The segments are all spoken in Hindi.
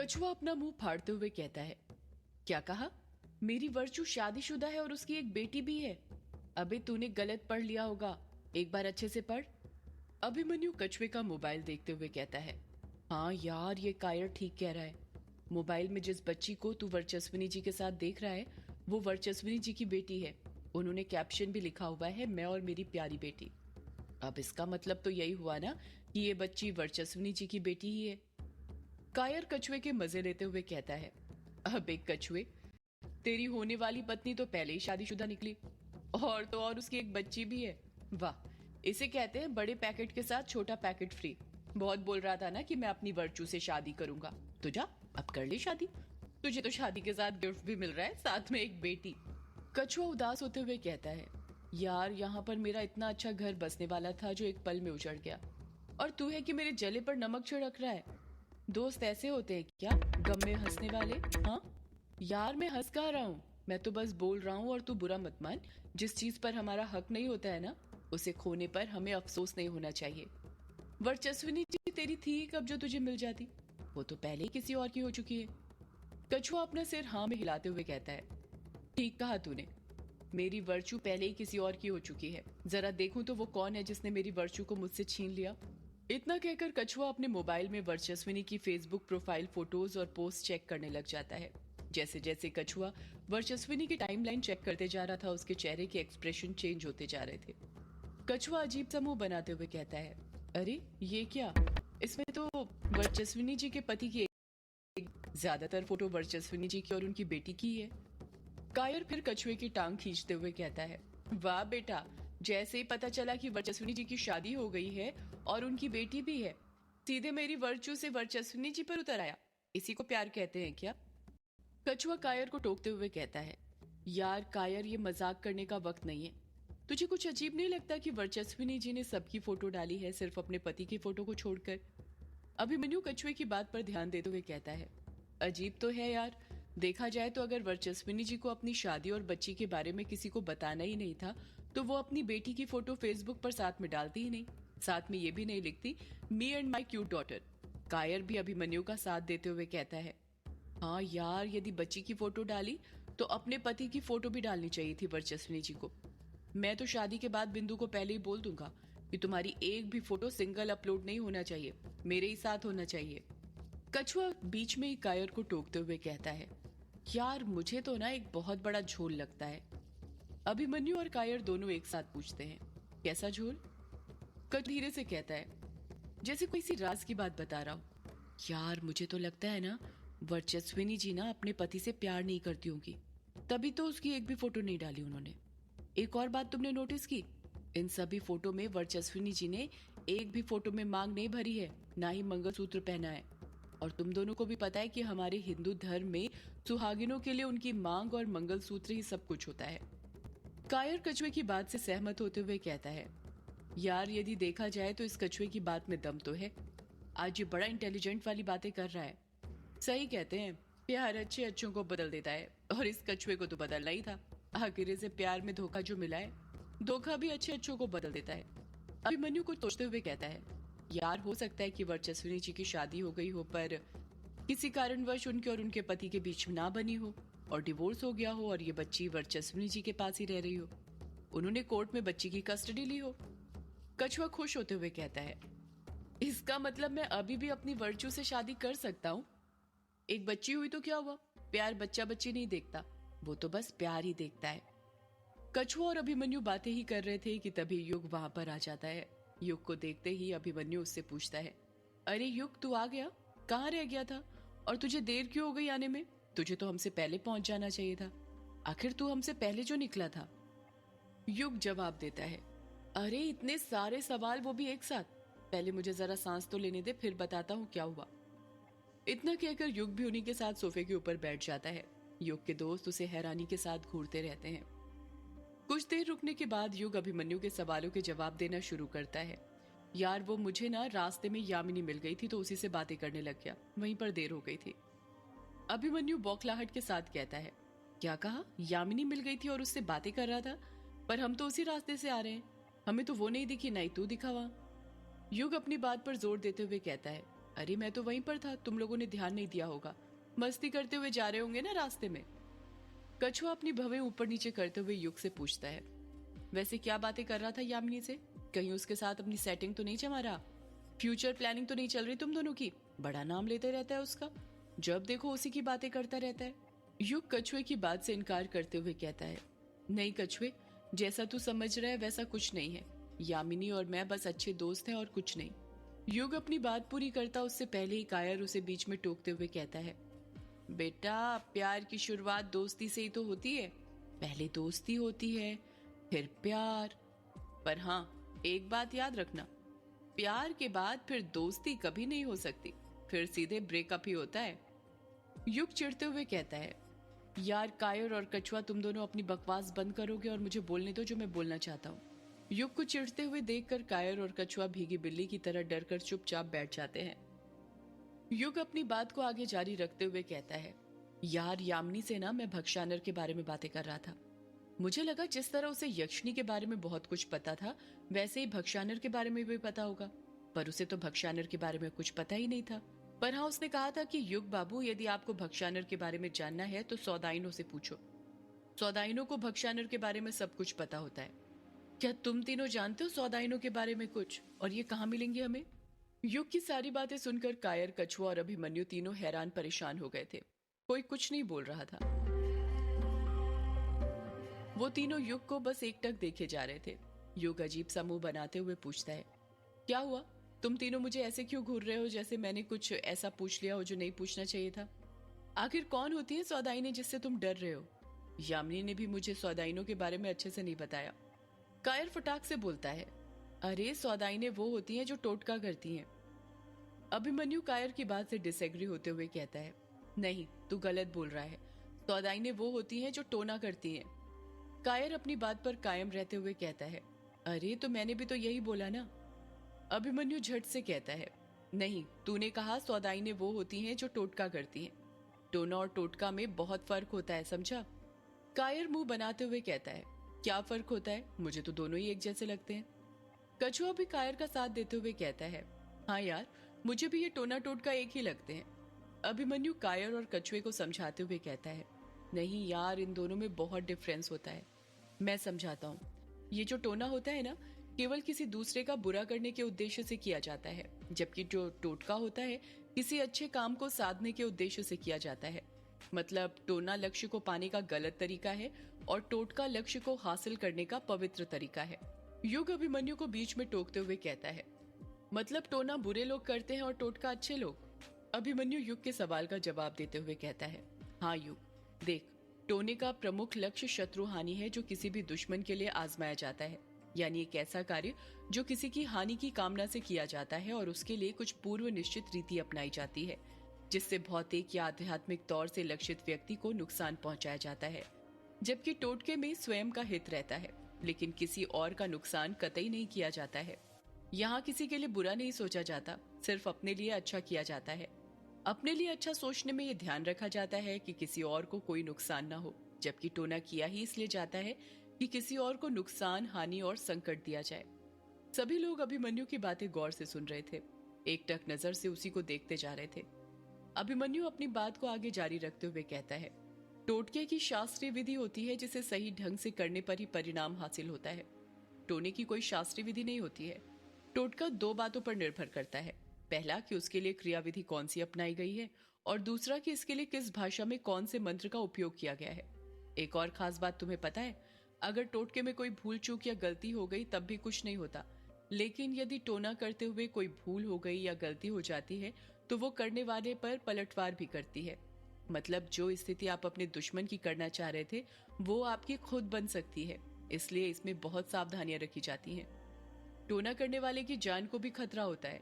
कछुआ अपना मुंह फाड़ते हुए कहता है, क्या कहा? मेरी वर्चू शादीशुदा है और उसकी एक बेटी भी है। अबे तूने गलत पढ़ लिया होगा, एक बार अच्छे से पढ़। अभिमन्यु कछुए का मोबाइल देखते हुए कहता है, हाँ यार ये कायर ठीक कह रहा है। मोबाइल में जिस बच्ची को तू वर्चस्विनी जी के साथ देख रहा है वो वर्चस्विनी जी की बेटी है। उन्होंने कैप्शन भी लिखा हुआ है, मैं और मेरी प्यारी बेटी। अब इसका मतलब तो यही हुआ ना कि ये बच्ची वर्चस्विनी जी की बेटी ही है। कायर कछुए के मजे लेते हुए कहता है, अब एक कछुए, तेरी होने वाली पत्नी तो पहले ही शादीशुदा निकली और तो और उसकी एक बच्ची भी है। वाह, इसे कहते हैं बड़े पैकेट के साथ छोटा पैकेट फ्री। बहुत बोल रहा था ना कि मैं अपनी वर्चू से शादी करूंगा, तो जा अब कर ले शादी। तुझे तो शादी के साथ गिफ्ट भी मिल रहा है, साथ में एक बेटी। कछुआ उदास होते हुए कहता है, यार यहाँ पर मेरा इतना अच्छा घर बसने वाला था जो एक पल में उजड़ गया, और तू है कि मेरे जले पर नमक छिड़क रहा है। दोस्त ऐसे होते हैं क्या, गम में हंसने वाले? हाँ यार, मैं हंस कहाँ रहा हूँ, मैं तो बस बोल रहा हूँ और तू बुरा मत मान। जिस चीज पर हमारा हक नहीं होता है ना, उसे खोने पर हमें अफसोस नहीं होना चाहिए। वर्चस्विनी जी तेरी थी कब जो तुझे मिल जाती, वो तो पहले ही किसी और की हो चुकी है। कछुआ अपना सिर हाँ में हिलाते हुए कहता है, ठीक कहा तूने, मेरी वर्चू पहले ही किसी और की हो चुकी है। जरा देखूं तो वो कौन है जिसने मेरी वर्चू को मुझसे छीन लिया। इतना कहकर कछुआ अपने मोबाइल में वर्चस्विनी की फेसबुक प्रोफाइल फोटोज और पोस्ट चेक करने लग जाता है। जैसे जैसे कछुआ वर्चस्विनी की टाइमलाइन चेक करते जा रहा था, उसके चेहरे के एक्सप्रेशन चेंज होते जा रहे थे। कछुआ अजीब सा मुंह बनाते हुए कहता है, अरे ये क्या, इसमें तो वर्चस्विनी जी के पति की ज्यादातर फोटो वर्चस्विनी जी की और उनकी बेटी की है। कायर फिर कछुए की टांग खींचते हुए कहता है, वाह बेटा, जैसे ही पता चला कि वर्चस्विनी जी की शादी हो गई है और उनकी बेटी भी है, सीधे मेरी वर्चू से वर्चस्विनी जी पर उतर आया। इसी को प्यार कहते हैं क्या? कछुआ कायर को टोकते हुए कहता है, यार कायर, ये मजाक करने का वक्त नहीं है। तुझे कुछ अजीब नहीं लगता कि वर्चस्विनी जी ने सबकी फोटो डाली है, सिर्फ अपने पति की फोटो को छोड़कर? अभिमन्यु कछुए की बात पर ध्यान देते हुए कहता है, अजीब तो है यार। देखा जाए तो अगर वर्चस्विनी जी को अपनी शादी और बच्ची के बारे में किसी को बताना ही नहीं था, तो वो अपनी बेटी की फोटो फेसबुक पर साथ में डालती ही नहीं। साथ में ये भी नहीं लिखती, me and my cute daughter. कायर भी अभिमन्यु का साथ देते हुए कहता है, हाँ यार, यदि बच्ची की फोटो डाली तो अपने पति की फोटो भी डालनी चाहिए थी वर्चस्विनी जी को। मैं तो शादी के बाद बिंदु को पहले ही बोल दूंगा कि तुम्हारी एक भी फोटो सिंगल अपलोड नहीं होना चाहिए, मेरे ही साथ होना चाहिए। कछुआ बीच में ही कायर को टोकते हुए कहता है, यार मुझे तो ना एक बहुत बड़ा झोल लगता है। अभिमन्यु और कायर दोनों एक साथ पूछते हैं, कैसा झोल? कछ धीरे से कहता है, जैसे कोई सी राज की बात बता रहा हूं। यार मुझे तो लगता है ना, वर्चस्विनी जी ना अपने पति से प्यार नहीं करती होंगी, तभी तो उसकी एक भी फोटो नहीं डाली उन्होंने। एक और बात तुमने नोटिस की, इन सभी फोटो में वर्चस्विनी जी ने एक भी फोटो में मांग नहीं भरी है, ना ही मंगलसूत्र पहना है। और तुम दोनों को भी पता है कि हमारे हिंदू धर्म में सुहागिनों के लिए उनकी मांग और मंगलसूत्र ही सब कुछ होता है। कायर कछुए की बात से सहमत होते हुए कहता है, यार यदि देखा जाए तो इस कछुए की बात में दम तो है। आज ये बड़ा इंटेलिजेंट वाली बातें कर रहा है। सही कहते हैं, प्यार अच्छे अच्छों को बदल देता है, और इस कछुए को तो बदलना ही था। आखिर इसे प्यार में धोखा जो मिला है, धोखा भी अच्छे अच्छों को बदल देता है। अभिमन्यु को सोचते हुए कहता है, यार हो सकता है कि वर्चस्विनी जी की शादी हो गई हो, पर किसी कारणवश उनके और उनके पति के बीच में ना बनी हो और डिवोर्स हो गया हो, और ये बच्ची वर्चस्विनी जी के पास ही रह रही हो। उन्होंने कोर्ट में बच्ची की कस्टडी ली हो। कछुआ खुश होते हुए कहता है, इसका मतलब मैं अभी भी अपनी वर्चू से शादी कर सकता हूँ। एक बच्ची हुई तो क्या हुआ, प्यार बच्चा बच्ची नहीं देखता, वो तो बस प्यार ही देखता है। कछुआ और अभिमन्यु बातें ही कर रहे थे कि तभी युग वहां पर आ जाता है। युग को देखते ही अभिमन्यु उससे पूछता है, अरे युग, तू आ गया? कहाँ रह गया था, और तुझे देर क्यों हो गई आने में? तुझे तो हमसे पहले पहुंच जाना चाहिए था। आखिर तू हमसे पहले जो निकला था। युग जवाब देता है, अरे इतने सारे सवाल, वो भी एक साथ। पहले मुझे जरा सांस तो लेने दे, फिर बताता हूँ क्या हुआ। इतना कहकर युग भी उन्हीं के साथ सोफे के ऊपर बैठ जाता है। युग के दोस्त उसे हैरानी के साथ घूरते रहते हैं। कुछ देर रुकने के बाद युग अभिमन्यु के सवालों के जवाब देना शुरू करता है। यार वो मुझे ना रास्ते में यामिनी मिल गई थी, तो उसी से बातें करने लग गया, वहीं पर देर हो गई थी। अभिमन्यु बौखलाहट के साथ कहता है, क्या कहा? यामिनी मिल गई थी और उससे बातें कर रहा था? पर हम तो उसी रास्ते से आ रहे हैं, हमें तो वो नहीं दिखी, ना ही तू दिखा वहां। युग अपनी बात पर जोर देते हुए कहता है, अरे मैं तो वहीं पर था, तुम लोगों ने ध्यान नहीं दिया होगा, मस्ती करते हुए जा रहे होंगे ना रास्ते में। कछुआ अपनी भवें ऊपर नीचे करते हुए युग से पूछता है, वैसे क्या बातें कर रहा था यामिनी से? कहीं उसके साथ अपनी सेटिंग तो नहीं जमा रहा? फ्यूचर प्लानिंग तो नहीं चल रही तुम दोनों की? बड़ा नाम लेते रहता है उसका, जब देखो उसी की बातें करता रहता है। युग कछुए की बात से इनकार करते हुए कहता है, नहीं कछुए, जैसा तू समझ रहा है वैसा कुछ नहीं है। यामिनी और मैं बस अच्छे दोस्त हैं और कुछ नहीं। युग अपनी बात पूरी करता उससे पहले ही कायर उसे बीच में टोकते हुए कहता है, बेटा प्यार की शुरुआत दोस्ती से ही तो होती है। पहले दोस्ती होती है, फिर प्यार। पर हाँ, एक बात याद रखना, प्यार के बाद फिर दोस्ती कभी नहीं हो सकती, फिर सीधे ब्रेकअप ही होता है। युग चिढ़ते हुए कहता है, यार कायर और कछुआ तुम दोनों अपनी बकवास बंद करोगे और मुझे बोलने दो जो मैं बोलना चाहता हूँ। युग को चिढ़ते हुए देखकर कायर और कछुआ भीगी बिल्ली की तरह डरकर चुपचाप बैठ जाते हैं। युग अपनी बात को आगे जारी रखते हुए कहता है, यार यामिनी से ना मैं भक्षानर के बारे में बातें कर रहा था। मुझे लगा जिस तरह उसे यक्षिणी के बारे में बहुत कुछ पता था वैसे ही भक्षानर के बारे में भी पता होगा, पर उसे तो भक्षानर के बारे में कुछ पता ही नहीं था। पर हाँ, उसने कहा था कि युग बाबू, यदि आपको भक्षानर के बारे में जानना है तो सौदाइनों से पूछो। सौदाइनों को भक्षानर के बारे में सब कुछ पता होता है। क्या तुम तीनों जानते हो सौदाइनों के बारे में कुछ, और ये कहाँ मिलेंगे हमें? युग की सारी बातें सुनकर कायर, कछुआ और अभिमन्यु तीनों हैरान परेशान हो गए थे। कोई कुछ नहीं बोल रहा था। वो तीनों युग को बस एकटक देखे जा रहे थे। युग अजीब सा मुंह बनाते हुए पूछता है, क्या हुआ? तुम तीनों मुझे ऐसे क्यों घूर रहे हो जैसे मैंने कुछ ऐसा पूछ लिया हो जो नहीं पूछना चाहिए था? आखिर कौन होती है सौदाइनी जिससे तुम डर रहे हो? यामिनी ने भी मुझे सौदाइनों के बारे में अच्छे से नहीं बताया। कायर फटाक से बोलता है, अरे सौदाइने वो होती हैं जो टोटका करती हैं। अभिमन्यु कायर की बात से डिसएग्री होते हुए कहता है, नहीं तू गलत बोल रहा है, सौदाइने वो होती हैं जो टोना करती हैं। कायर अपनी बात पर कायम रहते हुए कहता है, अरे तो मैंने भी तो यही बोला ना। अभिमन्यु झट से कहता है, नहीं तूने कहा सौदाइने वो होती हैं जो टोटका करती हैं। टोना और टोटका में बहुत फर्क होता है, समझा? कायर मुंह बनाते हुए कहता है, क्या फर्क होता है? मुझे तो दोनों ही एक जैसे लगते हैं। कछुआ भी कायर का साथ देते हुए कहता है, हाँ यार, मुझे भी ये टोना टोटका एक ही लगते हैं। अभिमन्यु कायर और कछुए को समझाते हुए कहता है, नहीं यार, इन दोनों में बहुत डिफरेंस होता है। मैं समझाता हूँ। ये जो टोना होता है ना, केवल किसी दूसरे का बुरा करने के उद्देश्य से किया जाता है, जबकि जो टोटका होता है किसी अच्छे काम को साधने के उद्देश्य से किया जाता है। मतलब टोना लक्ष्य को पाने का गलत तरीका है और टोटका लक्ष्य को हासिल करने का पवित्र तरीका है। युग अभिमन्यु को बीच में टोकते हुए कहता है, मतलब टोना बुरे लोग करते हैं और टोटका अच्छे लोग? अभिमन्यु युग के सवाल का जवाब देते हुए कहता है, हाँ युग, देख, टोने का प्रमुख लक्ष्य शत्रु हानि है जो किसी भी दुश्मन के लिए आजमाया जाता है, यानी एक ऐसा कार्य जो किसी की हानि की कामना से किया जाता है और उसके लिए कुछ पूर्व निश्चित रीति अपनाई जाती है जिससे भौतिक या आध्यात्मिक तौर से लक्षित व्यक्ति को नुकसान पहुंचाया जाता है। जबकि टोटके में स्वयं का हित रहता है, लेकिन किसी और का नुकसान कतई नहीं किया जाता है। यहाँ किसी के लिए बुरा नहीं सोचा जाता, सिर्फ अपने लिए अच्छा किया जाता है। अपने लिए अच्छा सोचने में यह ध्यान रखा जाता है कि किसी और को कोई नुकसान ना हो, जबकि टोना किया ही इसलिए जाता है कि किसी और को नुकसान, हानि और संकट दिया जाए। सभी लोग अभिमन्यु की बातें गौर से सुन रहे थे, एकटक नजर से उसी को देखते जा रहे थे। अभिमन्यु अपनी बात को आगे जारी रखते हुए कहता है, टोटके की शास्त्रीय विधि होती है जिसे सही ढंग से करने पर ही परिणाम हासिल होता है। टोने की कोई शास्त्रीय विधि नहीं होती है। टोटका दो बातों पर निर्भर करता है, पहला कि उसके लिए क्रियाविधि कौन सी अपनाई गई है और दूसरा कि इसके लिए किस भाषा में कौन से मंत्र का उपयोग किया गया है। एक और खास बात तुम्हें पता है, अगर टोटके में कोई भूल चूक या गलती हो गई तब भी कुछ नहीं होता, लेकिन यदि टोना करते हुए कोई भूल हो गई या गलती हो जाती है तो वो करने वाले पर पलटवार भी करती है। मतलब जो स्थिति आप अपने दुश्मन की करना चाह रहे थे वो आपकी खुद बन सकती है, इसलिए इसमें बहुत सावधानियां रखी जाती हैं। टोना करने वाले की जान को भी खतरा होता है।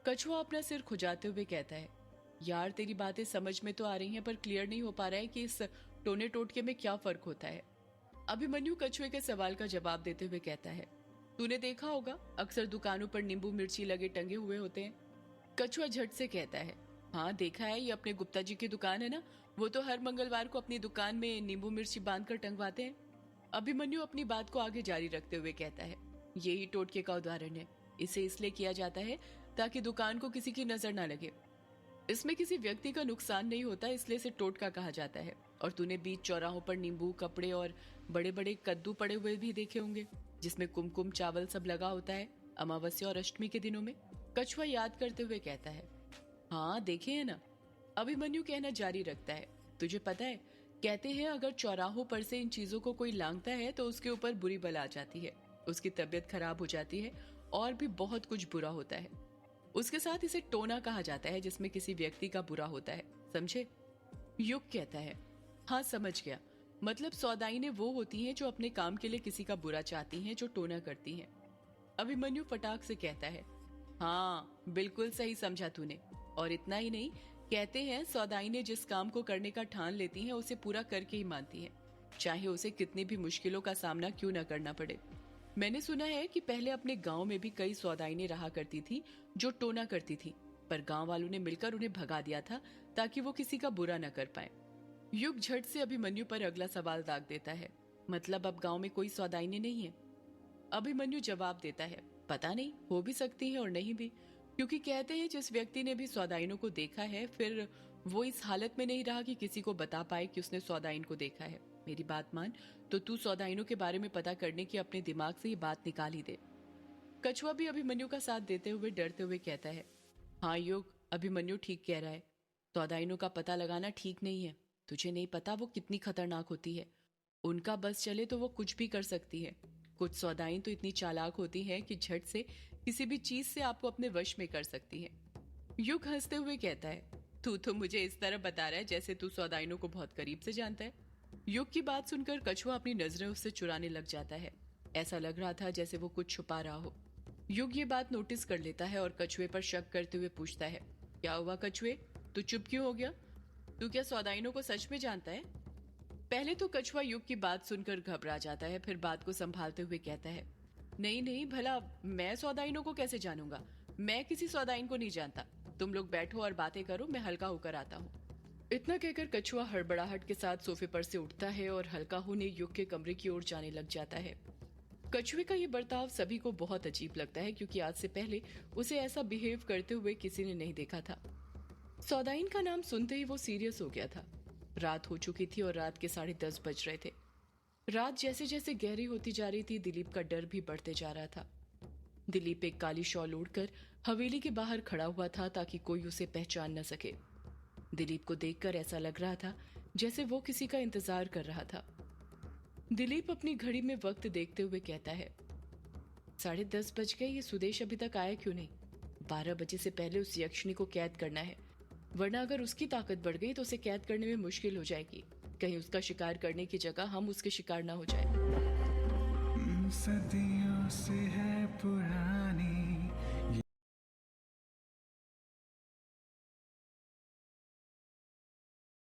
कछुआ अपना सिर खुजाते हुए कहता है, यार तेरी बातें समझ में तो आ रही हैं पर क्लियर नहीं हो पा रहा है कि इस टोने टोटके में क्या फर्क होता है। अभिमन्यु कछुए के सवाल का जवाब देते हुए कहता है, तूने देखा होगा अक्सर दुकानों पर नींबू मिर्ची लगे टंगे हुए होते हैं। कछुआ झट से कहता है, हाँ देखा है, ये अपने गुप्ता जी की दुकान है ना, वो तो हर मंगलवार को अपनी दुकान में नींबू मिर्ची बांधकर टंगवाते हैं। अभिमन्यु अपनी बात को आगे जारी रखते हुए कहता है, यही टोटके का उदाहरण है। इसे इसलिए किया जाता है ताकि दुकान को किसी की नजर ना लगे। इसमें किसी व्यक्ति का नुकसान नहीं होता, इसलिए इसे टोटका कहा जाता है। और तूने बीच चौराहों पर नींबू, कपड़े और बड़े बड़े कद्दू पड़े हुए भी देखे होंगे, जिसमें कुमकुम चावल सब लगा होता है अमावस्या और अष्टमी के दिनों में। कछुआ याद करते हुए कहता है, हाँ देखे है ना। अभिमन्यु कहना जारी रखता है, तुझे पता है, कहते हैं अगर चौराहों पर से इन चीजों को कोई लांघता है तो उसके ऊपर बुरी बला आ जाती है, उसकी तबीयत खराब हो जाती है और भी बहुत कुछ बुरा होता है। उसके साथ इसे टोना कहा जाता है, जिसमें किसी व्यक्ति का बुरा होता है, समझे? युग कहता है, हाँ समझ गया, मतलब सौदाइनें वो होती हैं जो अपने काम के लिए किसी का बुरा चाहती हैं, जो टोना करती हैं। अभिमन्यु फटाक से कहता है, हाँ बिल्कुल सही समझा तूने। और इतना ही नहीं, कहते हैं सौदाइनें जिस काम को करने का ठान लेती हैं उसे पूरा करके ही मानती हैं, चाहे उसे कितनी भी मुश्किलों का सामना क्यों न करना पड़े। मैंने सुना है कि पहले अपने गांव में भी कई सौदाइनें रहा करती थी जो टोना करती थी, पर गांव वालों ने मिलकर उन्हें भगा दिया था ताकि वो किसी का बुरा न कर पाए। युग झट से अभिमन्यु पर अगला सवाल दाग देता है, मतलब अब गांव में कोई सौदाइनें नहीं है? अभिमन्यु जवाब देता है, पता नहीं, हो भी सकती है और नहीं भी, क्योंकि कहते हैं जिस व्यक्ति ने भी सौदाइनों को देखा है फिर वो इस हालत में नहीं रहा कि किसी को बता पाए कि उसने सौदाइन को देखा है। मेरी बात मान, तो तू सौदाइनों के बारे में पता करने की अपने दिमाग से ये बात निकाल ही दे। कछुआ भी अभिमन्यु का साथ देते हुए डरते हुए कहता है, हाँ युग, अभिमन्यु ठीक कह रहा है, सौदाइनों का पता लगाना ठीक नहीं है। तुझे नहीं पता वो कितनी खतरनाक होती है, उनका बस चले तो वो कुछ भी कर सकती है। कुछ सौदाइन तो इतनी चालाक होती हैं कि झट से किसी भी चीज से आपको अपने वश में कर सकती हैं। युग हंसते हुए कहता है, तू तो मुझे इस तरह बता रहा है जैसे तू सौदाइनों को बहुत करीब से जानता है। युग की बात सुनकर कछुआ अपनी नजरें उससे चुराने लग जाता है, ऐसा लग रहा था जैसे वो कुछ छुपा रहा हो। युग ये बात नोटिस कर लेता है और कछुए पर शक करते हुए पूछता है, क्या हुआ कछुए, तू चुप क्यों हो गया? तू क्या सौदाइनों को सच में जानता है? पहले तो कछुआ युग की बात सुनकर घबरा जाता है, फिर बात को संभालते हुए कहता है, नहीं नहीं, भला मैं सौदाइनों को कैसे जानूंगा? मैं किसी सौदाइन को नहीं जानता। तुम लोग बैठो और बातें करो, मैं हल्का होकर आता हूँ। इतना कहकर कछुआ हड़बड़ाहट के साथ सोफे पर से उठता है और हल्का होने युग के कमरे की ओर जाने लग जाता है। कछुए का ये बर्ताव सभी को बहुत अजीब लगता है, क्योंकि आज से पहले उसे ऐसा बिहेव करते हुए किसी ने नहीं देखा था। सौदाइन का नाम सुनते ही वो सीरियस हो गया था। रात हो चुकी थी और रात के 10:30 बज रहे थे। रात जैसे जैसे गहरी होती जा रही थी, दिलीप का डर भी बढ़ते जा रहा था। दिलीप एक काली शॉल ओढ़कर हवेली के बाहर खड़ा हुआ था ताकि कोई उसे पहचान न सके। दिलीप को देखकर ऐसा लग रहा था जैसे वो किसी का इंतजार कर रहा था। दिलीप अपनी घड़ी में वक्त देखते हुए कहता है, 10:30 बज गए, ये सुदेश अभी तक आया क्यों नहीं? 12 बजे से पहले उस यक्षिणी को कैद करना है, वरना अगर उसकी ताकत बढ़ गई तो उसे कैद करने में मुश्किल हो जाएगी। कहीं उसका शिकार करने की जगह हम उसके शिकार ना हो जाए। सदियों से है पुरानी